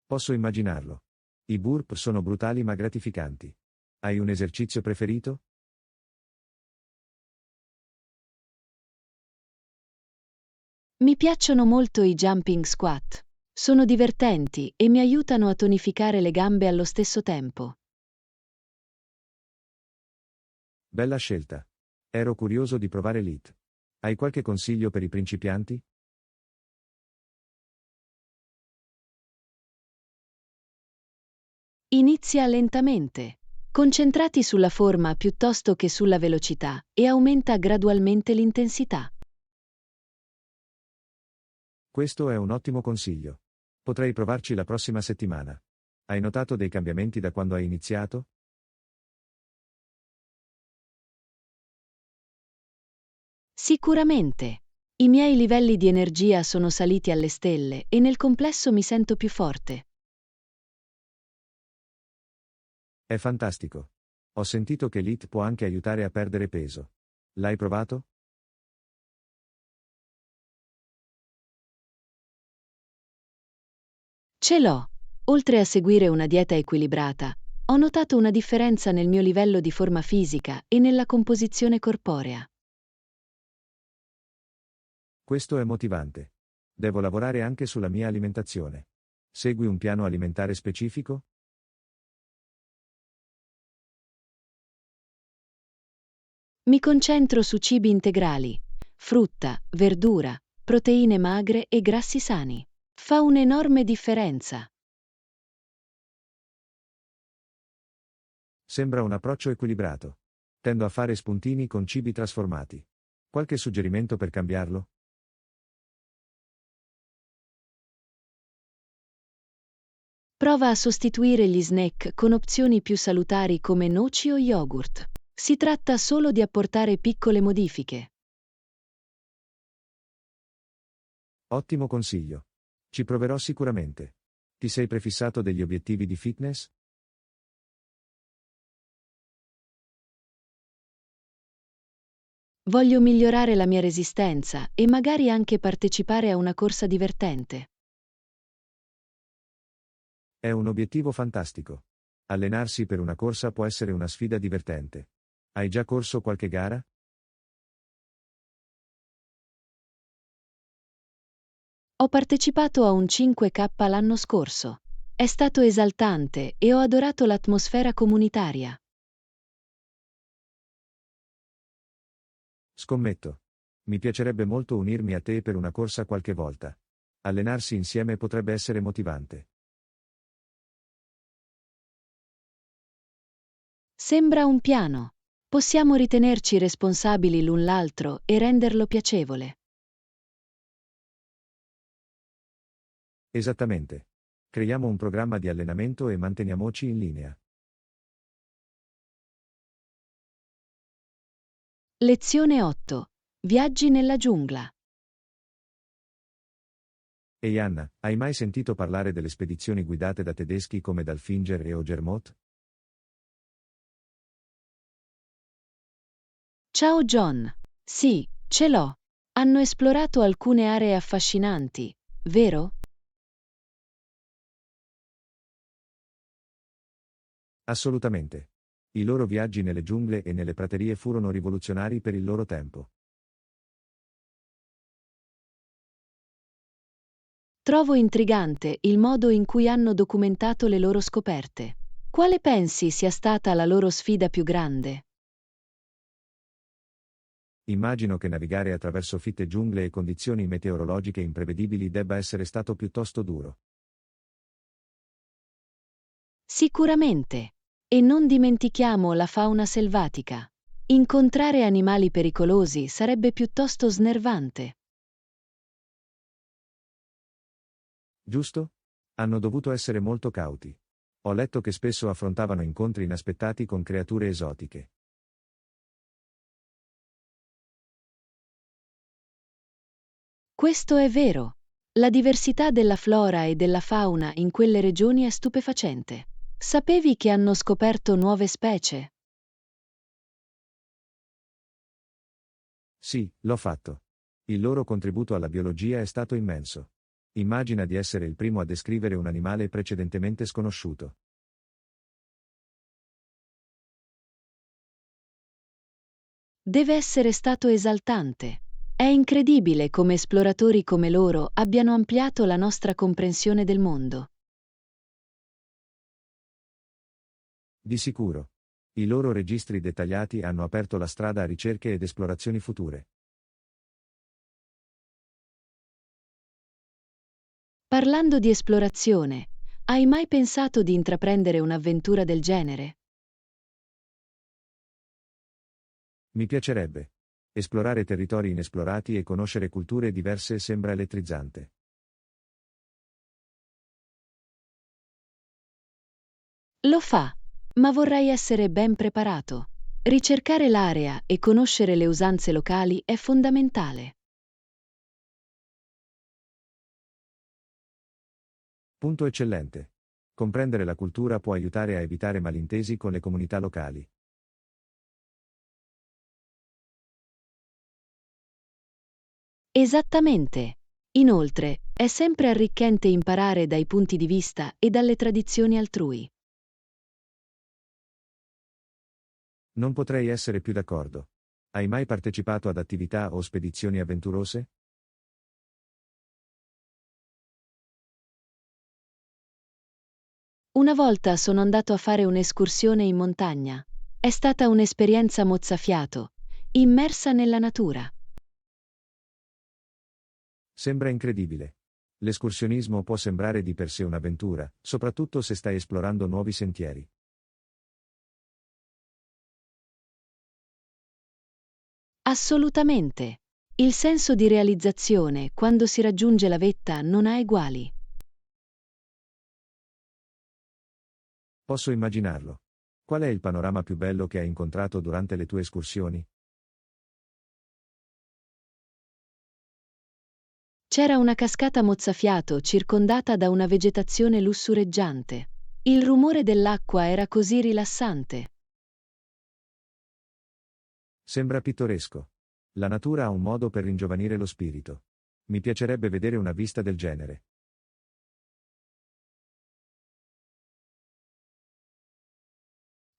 Speaker 2: Posso immaginarlo. I burp sono brutali ma gratificanti. Hai un esercizio preferito?
Speaker 1: Mi piacciono molto i jumping squat. Sono divertenti e mi aiutano a tonificare le gambe allo stesso tempo.
Speaker 2: Bella scelta. Ero curioso di provare l'HIIT. Hai qualche consiglio per i principianti?
Speaker 1: Inizia lentamente, concentrati sulla forma piuttosto che sulla velocità e aumenta gradualmente l'intensità.
Speaker 2: Questo è un ottimo consiglio. Potrei provarci la prossima settimana. Hai notato dei cambiamenti da quando hai iniziato?
Speaker 1: Sicuramente. I miei livelli di energia sono saliti alle stelle e nel complesso mi sento più forte.
Speaker 2: È fantastico. Ho sentito che l'HIIT può anche aiutare a perdere peso. L'hai provato?
Speaker 1: Ce l'ho. Oltre a seguire una dieta equilibrata, ho notato una differenza nel mio livello di forma fisica e nella composizione corporea.
Speaker 2: Questo è motivante. Devo lavorare anche sulla mia alimentazione. Segui un piano alimentare specifico?
Speaker 1: Mi concentro su cibi integrali, frutta, verdura, proteine magre e grassi sani. Fa un'enorme differenza.
Speaker 2: Sembra un approccio equilibrato. Tendo a fare spuntini con cibi trasformati. Qualche suggerimento per cambiarlo?
Speaker 1: Prova a sostituire gli snack con opzioni più salutari come noci o yogurt. Si tratta solo di apportare piccole modifiche.
Speaker 2: Ottimo consiglio. Ci proverò sicuramente. Ti sei prefissato degli obiettivi di fitness?
Speaker 1: Voglio migliorare la mia resistenza e magari anche partecipare a una corsa divertente.
Speaker 2: È un obiettivo fantastico. Allenarsi per una corsa può essere una sfida divertente. Hai già corso qualche gara?
Speaker 1: Ho partecipato a un 5K l'anno scorso. È stato esaltante e ho adorato l'atmosfera comunitaria.
Speaker 2: Scommetto. Mi piacerebbe molto unirmi a te per una corsa qualche volta. Allenarsi insieme potrebbe essere motivante.
Speaker 1: Sembra un piano. Possiamo ritenerci responsabili l'un l'altro e renderlo piacevole.
Speaker 2: Esattamente. Creiamo un programma di allenamento e manteniamoci in linea.
Speaker 1: Lezione 8. Viaggi nella giungla.
Speaker 2: Ehi Anna, hai mai sentito parlare delle spedizioni guidate da tedeschi come Dalfinger e Ogermott?
Speaker 1: Ciao John. Sì, ce l'ho. Hanno esplorato alcune aree affascinanti, vero?
Speaker 2: Assolutamente. I loro viaggi nelle giungle e nelle praterie furono rivoluzionari per il loro tempo.
Speaker 1: Trovo intrigante il modo in cui hanno documentato le loro scoperte. Quale pensi sia stata la loro sfida più grande?
Speaker 2: Immagino che navigare attraverso fitte giungle e condizioni meteorologiche imprevedibili debba essere stato piuttosto duro.
Speaker 1: Sicuramente. E non dimentichiamo la fauna selvatica. Incontrare animali pericolosi sarebbe piuttosto snervante.
Speaker 2: Giusto? Hanno dovuto essere molto cauti. Ho letto che spesso affrontavano incontri inaspettati con creature esotiche.
Speaker 1: Questo è vero. La diversità della flora e della fauna in quelle regioni è stupefacente. Sapevi che hanno scoperto nuove specie?
Speaker 2: Sì, l'ho fatto. Il loro contributo alla biologia è stato immenso. Immagina di essere il primo a descrivere un animale precedentemente sconosciuto.
Speaker 1: Deve essere stato esaltante. È incredibile come esploratori come loro abbiano ampliato la nostra comprensione del mondo.
Speaker 2: Di sicuro. I loro registri dettagliati hanno aperto la strada a ricerche ed esplorazioni future.
Speaker 1: Parlando di esplorazione, hai mai pensato di intraprendere un'avventura del genere?
Speaker 2: Mi piacerebbe. Esplorare territori inesplorati e conoscere culture diverse sembra elettrizzante.
Speaker 1: Lo fa, ma vorrei essere ben preparato. Ricercare l'area e conoscere le usanze locali è fondamentale.
Speaker 2: Punto eccellente. Comprendere la cultura può aiutare a evitare malintesi con le comunità locali.
Speaker 1: Esattamente. Inoltre, è sempre arricchente imparare dai punti di vista e dalle tradizioni altrui.
Speaker 2: Non potrei essere più d'accordo. Hai mai partecipato ad attività o spedizioni avventurose?
Speaker 1: Una volta sono andato a fare un'escursione in montagna. È stata un'esperienza mozzafiato, immersa nella natura.
Speaker 2: Sembra incredibile. L'escursionismo può sembrare di per sé un'avventura, soprattutto se stai esplorando nuovi sentieri.
Speaker 1: Assolutamente. Il senso di realizzazione quando si raggiunge la vetta non ha eguali.
Speaker 2: Posso immaginarlo. Qual è il panorama più bello che hai incontrato durante le tue escursioni?
Speaker 1: C'era una cascata mozzafiato circondata da una vegetazione lussureggiante. Il rumore dell'acqua era così rilassante.
Speaker 2: Sembra pittoresco. La natura ha un modo per ringiovanire lo spirito. Mi piacerebbe vedere una vista del genere.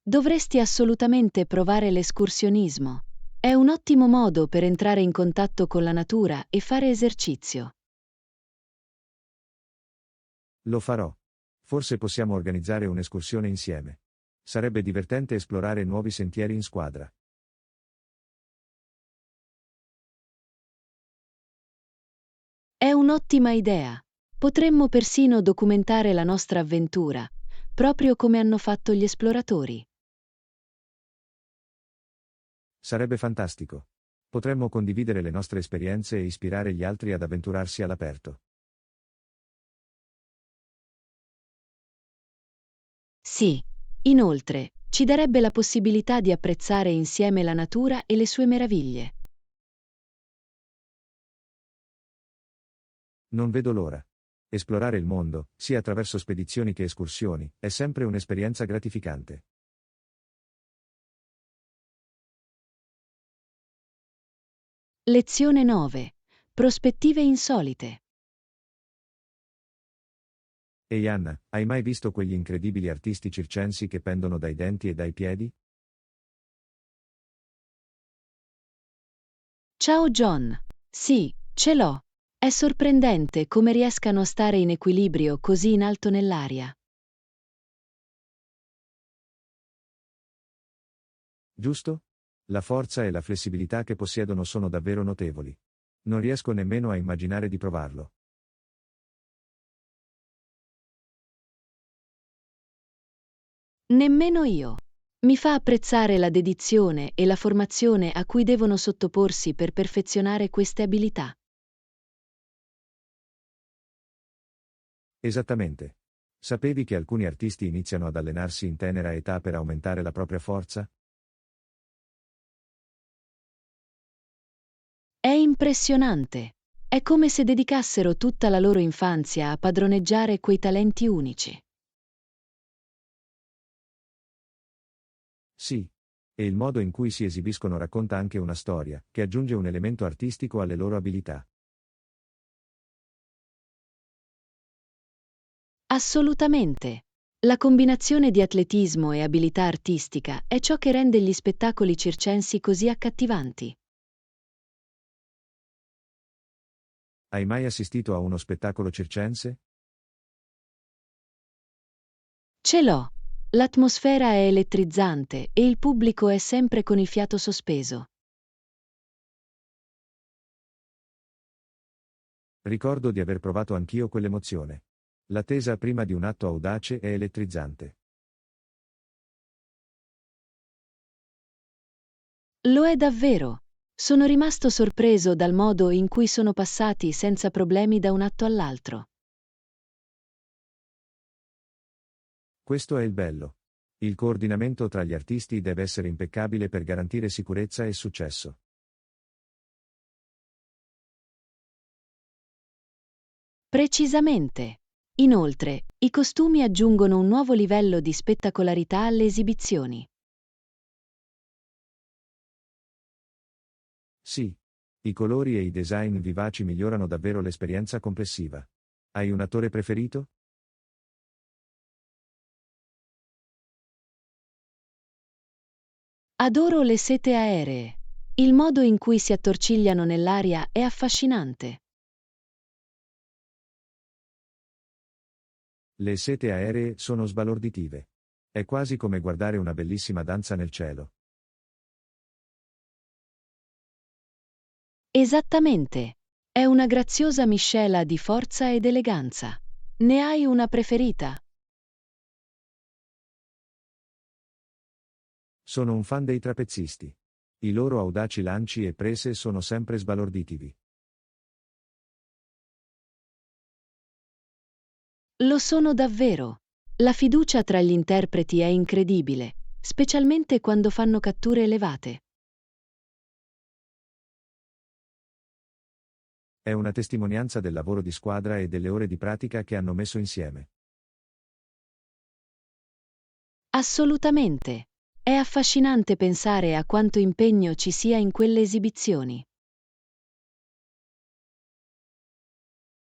Speaker 1: Dovresti assolutamente provare l'escursionismo. È un ottimo modo per entrare in contatto con la natura e fare esercizio.
Speaker 2: Lo farò. Forse possiamo organizzare un'escursione insieme. Sarebbe divertente esplorare nuovi sentieri in squadra.
Speaker 1: È un'ottima idea. Potremmo persino documentare la nostra avventura, proprio come hanno fatto gli esploratori.
Speaker 2: Sarebbe fantastico. Potremmo condividere le nostre esperienze e ispirare gli altri ad avventurarsi all'aperto.
Speaker 1: Sì, inoltre, ci darebbe la possibilità di apprezzare insieme la natura e le sue meraviglie.
Speaker 2: Non vedo l'ora. Esplorare il mondo, sia attraverso spedizioni che escursioni, è sempre un'esperienza gratificante.
Speaker 1: Lezione 9. Prospettive insolite.
Speaker 2: Ehi Anna, hai mai visto quegli incredibili artisti circensi che pendono dai denti e dai piedi?
Speaker 1: Ciao John. Sì, ce l'ho. È sorprendente come riescano a stare in equilibrio così in alto nell'aria.
Speaker 2: Giusto? La forza e la flessibilità che possiedono sono davvero notevoli. Non riesco nemmeno a immaginare di provarlo.
Speaker 1: Nemmeno io. Mi fa apprezzare la dedizione e la formazione a cui devono sottoporsi per perfezionare queste abilità.
Speaker 2: Esattamente. Sapevi che alcuni artisti iniziano ad allenarsi in tenera età per aumentare la propria forza?
Speaker 1: È impressionante. È come se dedicassero tutta la loro infanzia a padroneggiare quei talenti unici.
Speaker 2: Sì. E il modo in cui si esibiscono racconta anche una storia, che aggiunge un elemento artistico alle loro abilità.
Speaker 1: Assolutamente. La combinazione di atletismo e abilità artistica è ciò che rende gli spettacoli circensi così accattivanti.
Speaker 2: Hai mai assistito a uno spettacolo circense?
Speaker 1: Ce l'ho. L'atmosfera è elettrizzante e il pubblico è sempre con il fiato sospeso.
Speaker 2: Ricordo di aver provato anch'io quell'emozione. L'attesa prima di un atto audace è elettrizzante.
Speaker 1: Lo è davvero. Sono rimasto sorpreso dal modo in cui sono passati senza problemi da un atto all'altro.
Speaker 2: Questo è il bello. Il coordinamento tra gli artisti deve essere impeccabile per garantire sicurezza e successo.
Speaker 1: Precisamente. Inoltre, i costumi aggiungono un nuovo livello di spettacolarità alle esibizioni.
Speaker 2: Sì. I colori e i design vivaci migliorano davvero l'esperienza complessiva. Hai un attore preferito?
Speaker 1: Adoro le sete aeree. Il modo in cui si attorcigliano nell'aria è affascinante.
Speaker 2: Le sete aeree sono sbalorditive. È quasi come guardare una bellissima danza nel cielo.
Speaker 1: Esattamente. È una graziosa miscela di forza ed eleganza. Ne hai una preferita?
Speaker 2: Sono un fan dei trapezzisti. I loro audaci lanci e prese sono sempre sbalorditivi.
Speaker 1: Lo sono davvero. La fiducia tra gli interpreti è incredibile, specialmente quando fanno catture elevate.
Speaker 2: È una testimonianza del lavoro di squadra e delle ore di pratica che hanno messo insieme.
Speaker 1: Assolutamente. È affascinante pensare a quanto impegno ci sia in quelle esibizioni.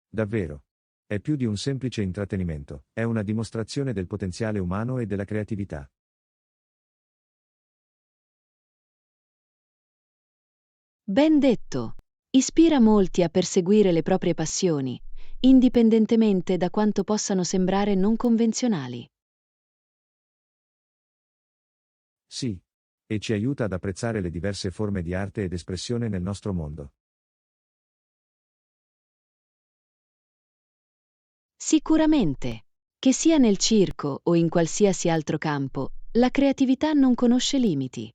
Speaker 2: Davvero. È più di un semplice intrattenimento, è una dimostrazione del potenziale umano e della creatività.
Speaker 1: Ben detto. Ispira molti a perseguire le proprie passioni, indipendentemente da quanto possano sembrare non convenzionali.
Speaker 2: Sì. E ci aiuta ad apprezzare le diverse forme di arte ed espressione nel nostro mondo.
Speaker 1: Sicuramente. Che sia nel circo o in qualsiasi altro campo, la creatività non conosce limiti.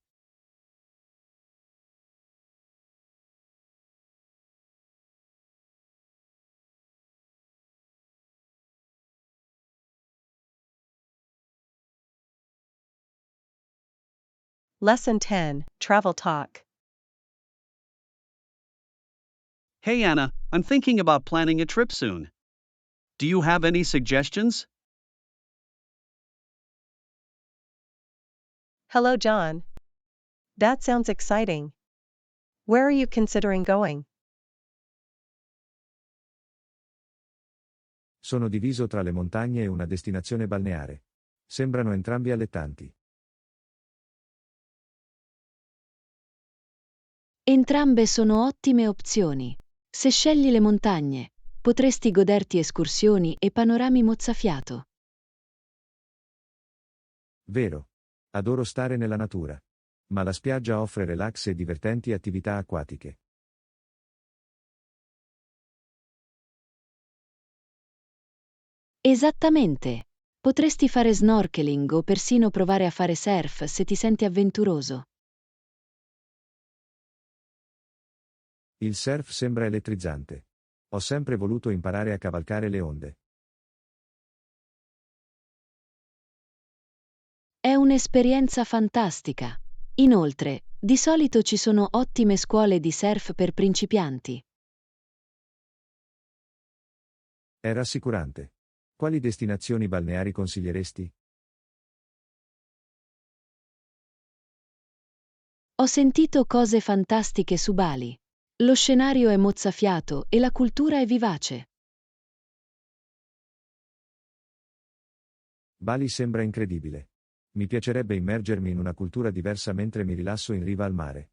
Speaker 3: Lesson 10, Travel Talk.
Speaker 4: Hey Anna, I'm thinking about planning a trip soon. Do you have any suggestions?
Speaker 3: Hello, John. That sounds exciting. Where are you considering going?
Speaker 2: Sono diviso tra le montagne e una destinazione balneare. Sembrano entrambi allettanti.
Speaker 1: Entrambe sono ottime opzioni. Se scegli le montagne, potresti goderti escursioni e panorami mozzafiato.
Speaker 2: Vero. Adoro stare nella natura. Ma la spiaggia offre relax e divertenti attività acquatiche.
Speaker 1: Esattamente. Potresti fare snorkeling o persino provare a fare surf se ti senti avventuroso.
Speaker 2: Il surf sembra elettrizzante. Ho sempre voluto imparare a cavalcare le onde.
Speaker 1: È un'esperienza fantastica. Inoltre, di solito ci sono ottime scuole di surf per principianti.
Speaker 2: È rassicurante. Quali destinazioni balneari consiglieresti?
Speaker 1: Ho sentito cose fantastiche su Bali. Lo scenario è mozzafiato e la cultura è vivace.
Speaker 2: Bali sembra incredibile. Mi piacerebbe immergermi in una cultura diversa mentre mi rilasso in riva al mare.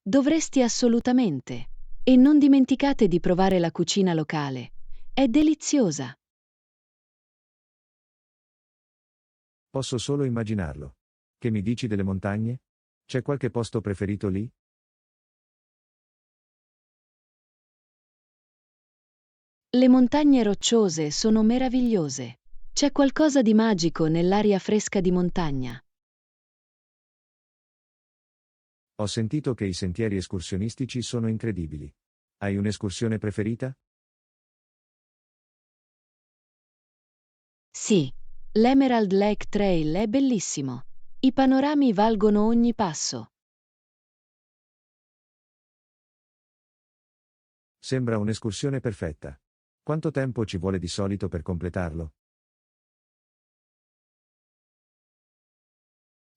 Speaker 1: Dovresti assolutamente. E non dimenticate di provare la cucina locale. È deliziosa.
Speaker 2: Posso solo immaginarlo. Che mi dici delle montagne? C'è qualche posto preferito lì?
Speaker 1: Le montagne rocciose sono meravigliose. C'è qualcosa di magico nell'aria fresca di montagna.
Speaker 2: Ho sentito che i sentieri escursionistici sono incredibili. Hai un'escursione preferita?
Speaker 1: Sì, l'Emerald Lake Trail è bellissimo. I panorami valgono ogni passo.
Speaker 2: Sembra un'escursione perfetta. Quanto tempo ci vuole di solito per completarlo?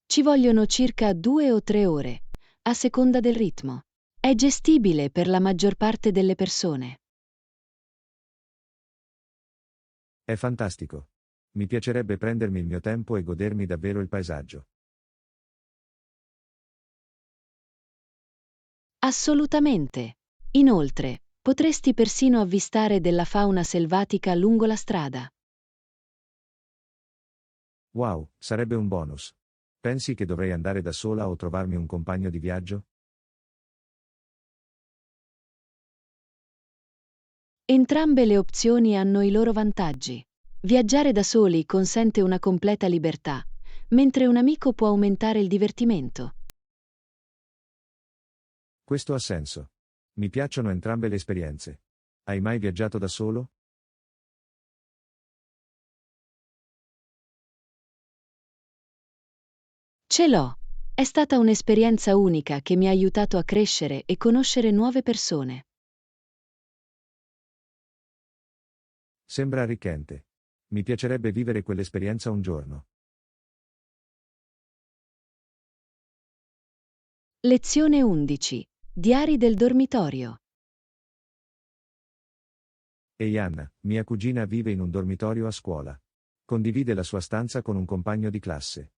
Speaker 1: Ci vogliono circa 2 o 3 ore, a seconda del ritmo. È gestibile per la maggior parte delle persone.
Speaker 2: È fantastico. Mi piacerebbe prendermi il mio tempo e godermi davvero il paesaggio.
Speaker 1: Assolutamente. Inoltre, potresti persino avvistare della fauna selvatica lungo la strada.
Speaker 2: Wow, sarebbe un bonus. Pensi che dovrei andare da sola o trovarmi un compagno di viaggio?
Speaker 1: Entrambe le opzioni hanno i loro vantaggi. Viaggiare da soli consente una completa libertà, mentre un amico può aumentare il divertimento.
Speaker 2: Questo ha senso. Mi piacciono entrambe le esperienze. Hai mai viaggiato da solo?
Speaker 1: Ce l'ho. È stata un'esperienza unica che mi ha aiutato a crescere e conoscere nuove persone.
Speaker 2: Sembra arricchente. Mi piacerebbe vivere quell'esperienza un giorno.
Speaker 1: Lezione 11. Diari del dormitorio.
Speaker 2: Ehi Anna, mia cugina vive in un dormitorio a scuola. Condivide la sua stanza con un compagno di classe.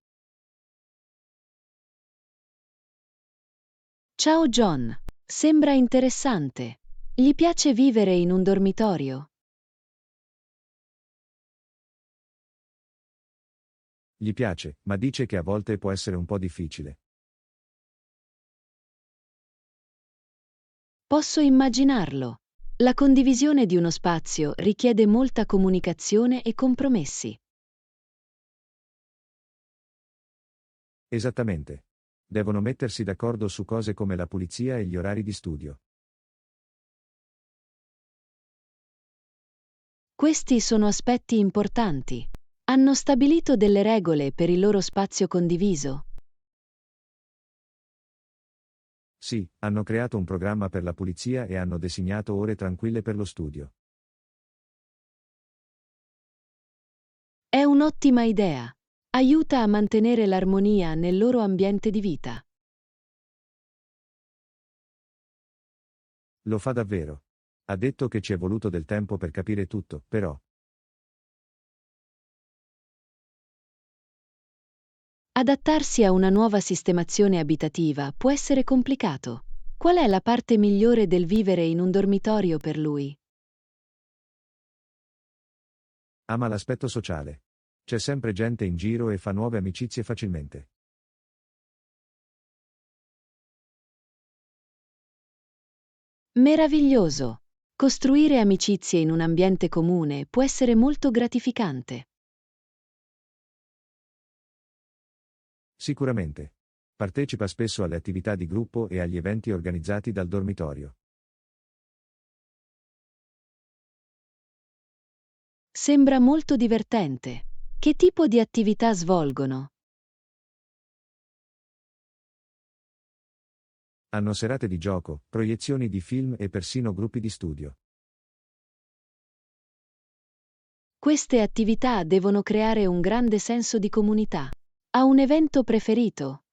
Speaker 1: Ciao John. Sembra interessante. Gli piace vivere in un dormitorio?
Speaker 2: Gli piace, ma dice che a volte può essere un po' difficile.
Speaker 1: Posso immaginarlo. La condivisione di uno spazio richiede molta comunicazione e compromessi.
Speaker 2: Esattamente. Devono mettersi d'accordo su cose come la pulizia e gli orari di studio.
Speaker 1: Questi sono aspetti importanti. Hanno stabilito delle regole per il loro spazio condiviso.
Speaker 2: Sì, hanno creato un programma per la pulizia e hanno designato ore tranquille per lo studio.
Speaker 1: È un'ottima idea. Aiuta a mantenere l'armonia nel loro ambiente di vita.
Speaker 2: Lo fa davvero. Ha detto che ci è voluto del tempo per capire tutto, però.
Speaker 1: Adattarsi a una nuova sistemazione abitativa può essere complicato. Qual è la parte migliore del vivere in un dormitorio per lui?
Speaker 2: Ama l'aspetto sociale. C'è sempre gente in giro e fa nuove amicizie facilmente.
Speaker 1: Meraviglioso! Costruire amicizie in un ambiente comune può essere molto gratificante.
Speaker 2: Sicuramente. Partecipa spesso alle attività di gruppo e agli eventi organizzati dal dormitorio.
Speaker 1: Sembra molto divertente. Che tipo di attività svolgono?
Speaker 2: Hanno serate di gioco, proiezioni di film e persino gruppi di studio.
Speaker 1: Queste attività devono creare un grande senso di comunità. Ha un evento preferito?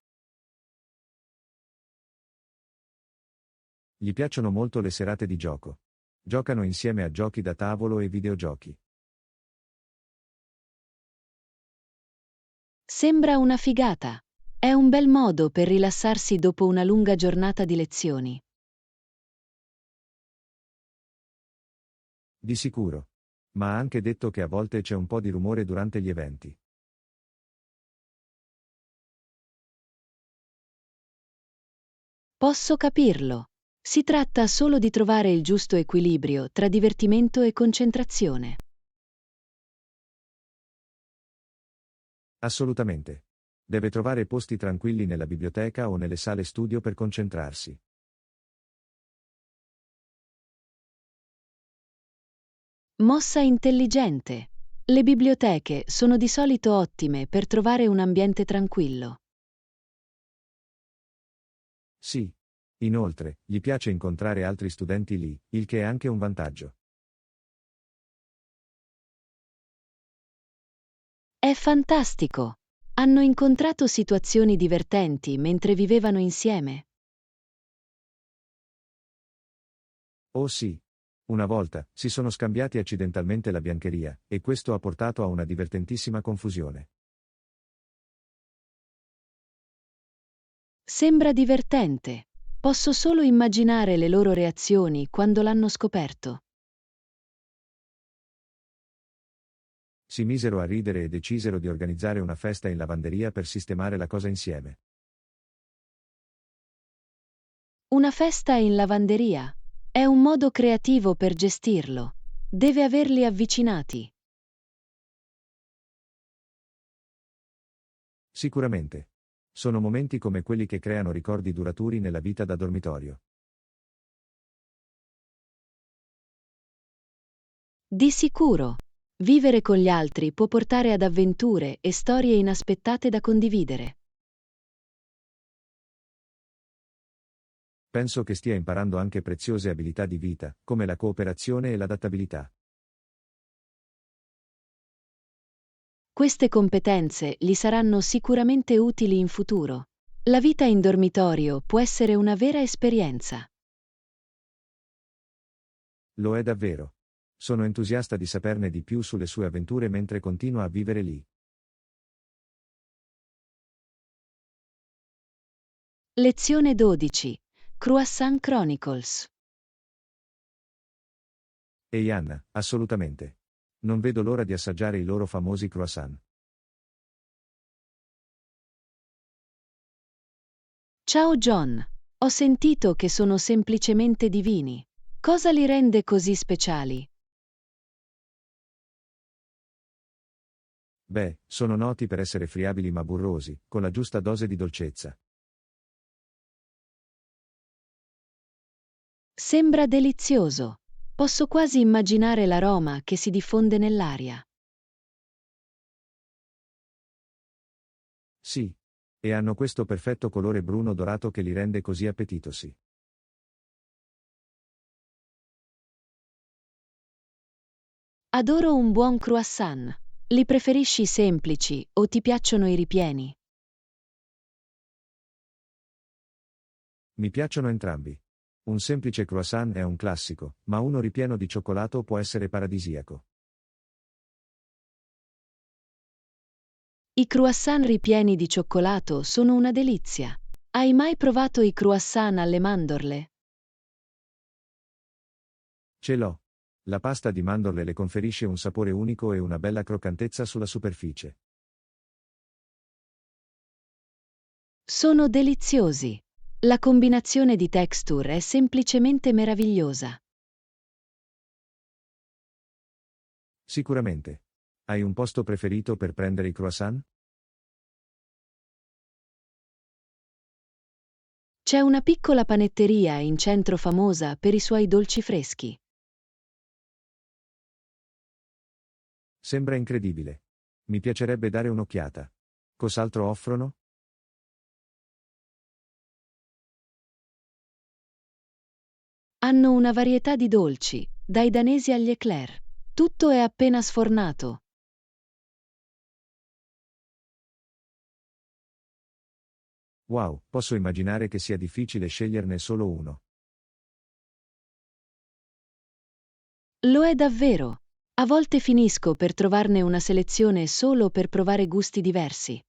Speaker 2: Gli piacciono molto le serate di gioco. Giocano insieme a giochi da tavolo e videogiochi.
Speaker 1: Sembra una figata. È un bel modo per rilassarsi dopo una lunga giornata di lezioni.
Speaker 2: Di sicuro. Ma ha anche detto che a volte c'è un po' di rumore durante gli eventi.
Speaker 1: Posso capirlo. Si tratta solo di trovare il giusto equilibrio tra divertimento e concentrazione.
Speaker 2: Assolutamente. Deve trovare posti tranquilli nella biblioteca o nelle sale studio per concentrarsi.
Speaker 1: Mossa intelligente. Le biblioteche sono di solito ottime per trovare un ambiente tranquillo.
Speaker 2: Sì. Inoltre, gli piace incontrare altri studenti lì, il che è anche un vantaggio.
Speaker 1: È fantastico! Hanno incontrato situazioni divertenti mentre vivevano insieme.
Speaker 2: Oh sì. Una volta, si sono scambiati accidentalmente la biancheria, e questo ha portato a una divertentissima confusione.
Speaker 1: Sembra divertente. Posso solo immaginare le loro reazioni quando l'hanno scoperto.
Speaker 2: Si misero a ridere e decisero di organizzare una festa in lavanderia per sistemare la cosa insieme.
Speaker 1: Una festa in lavanderia. È un modo creativo per gestirlo. Deve averli avvicinati.
Speaker 2: Sicuramente. Sono momenti come quelli che creano ricordi duraturi nella vita da dormitorio.
Speaker 1: Di sicuro. Vivere con gli altri può portare ad avventure e storie inaspettate da condividere.
Speaker 2: Penso che stia imparando anche preziose abilità di vita, come la cooperazione e l'adattabilità.
Speaker 1: Queste competenze gli saranno sicuramente utili in futuro. La vita in dormitorio può essere una vera esperienza.
Speaker 2: Lo è davvero. Sono entusiasta di saperne di più sulle sue avventure mentre continua a vivere lì.
Speaker 1: Lezione 12. Croissant Chronicles.
Speaker 2: Ehi Anna, assolutamente. Non vedo l'ora di assaggiare i loro famosi croissant.
Speaker 1: Ciao John. Ho sentito che sono semplicemente divini. Cosa li rende così speciali?
Speaker 2: Beh, sono noti per essere friabili ma burrosi, con la giusta dose di dolcezza.
Speaker 1: Sembra delizioso. Posso quasi immaginare l'aroma che si diffonde nell'aria.
Speaker 2: Sì. E hanno questo perfetto colore bruno dorato che li rende così appetitosi.
Speaker 1: Adoro un buon croissant. Li preferisci semplici o ti piacciono i ripieni?
Speaker 2: Mi piacciono entrambi. Un semplice croissant è un classico, ma uno ripieno di cioccolato può essere paradisiaco.
Speaker 1: I croissant ripieni di cioccolato sono una delizia. Hai mai provato i croissant alle mandorle?
Speaker 2: Ce l'ho. La pasta di mandorle le conferisce un sapore unico e una bella croccantezza sulla superficie.
Speaker 1: Sono deliziosi. La combinazione di texture è semplicemente meravigliosa.
Speaker 2: Sicuramente. Hai un posto preferito per prendere i croissant?
Speaker 1: C'è una piccola panetteria in centro famosa per i suoi dolci freschi.
Speaker 2: Sembra incredibile. Mi piacerebbe dare un'occhiata. Cos'altro offrono?
Speaker 1: Hanno una varietà di dolci, dai danesi agli eclair. Tutto è appena sfornato.
Speaker 2: Wow, posso immaginare che sia difficile sceglierne solo uno.
Speaker 1: Lo è davvero. A volte finisco per trovarne una selezione solo per provare gusti diversi.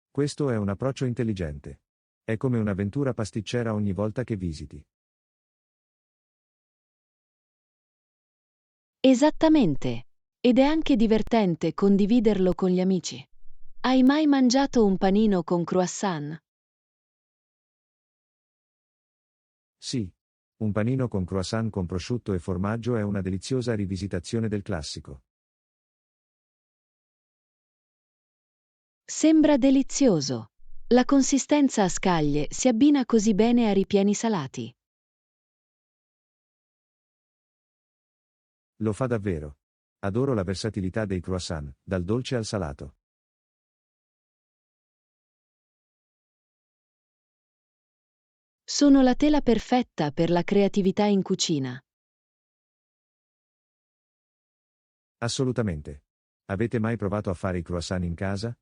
Speaker 2: Questo è un approccio intelligente. È come un'avventura pasticcera ogni volta che visiti.
Speaker 1: Esattamente. Ed è anche divertente condividerlo con gli amici. Hai mai mangiato un panino con croissant?
Speaker 2: Sì. Un panino con croissant con prosciutto e formaggio è una deliziosa rivisitazione del classico.
Speaker 1: Sembra delizioso. La consistenza a scaglie si abbina così bene a ripieni salati.
Speaker 2: Lo fa davvero. Adoro la versatilità dei croissant, dal dolce al salato.
Speaker 1: Sono la tela perfetta per la creatività in cucina.
Speaker 2: Assolutamente. Avete mai provato a fare i croissant in casa?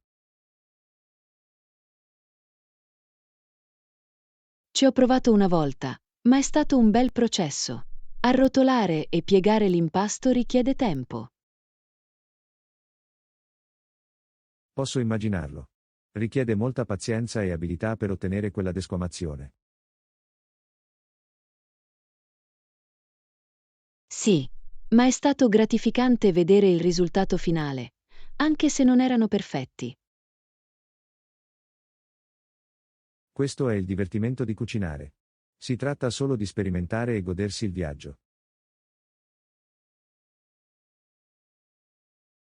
Speaker 1: Ci ho provato una volta, ma è stato un bel processo. Arrotolare e piegare l'impasto richiede tempo.
Speaker 2: Posso immaginarlo. Richiede molta pazienza e abilità per ottenere quella desquamazione.
Speaker 1: Sì, ma è stato gratificante vedere il risultato finale, anche se non erano perfetti.
Speaker 2: Questo è il divertimento di cucinare. Si tratta solo di sperimentare e godersi il viaggio.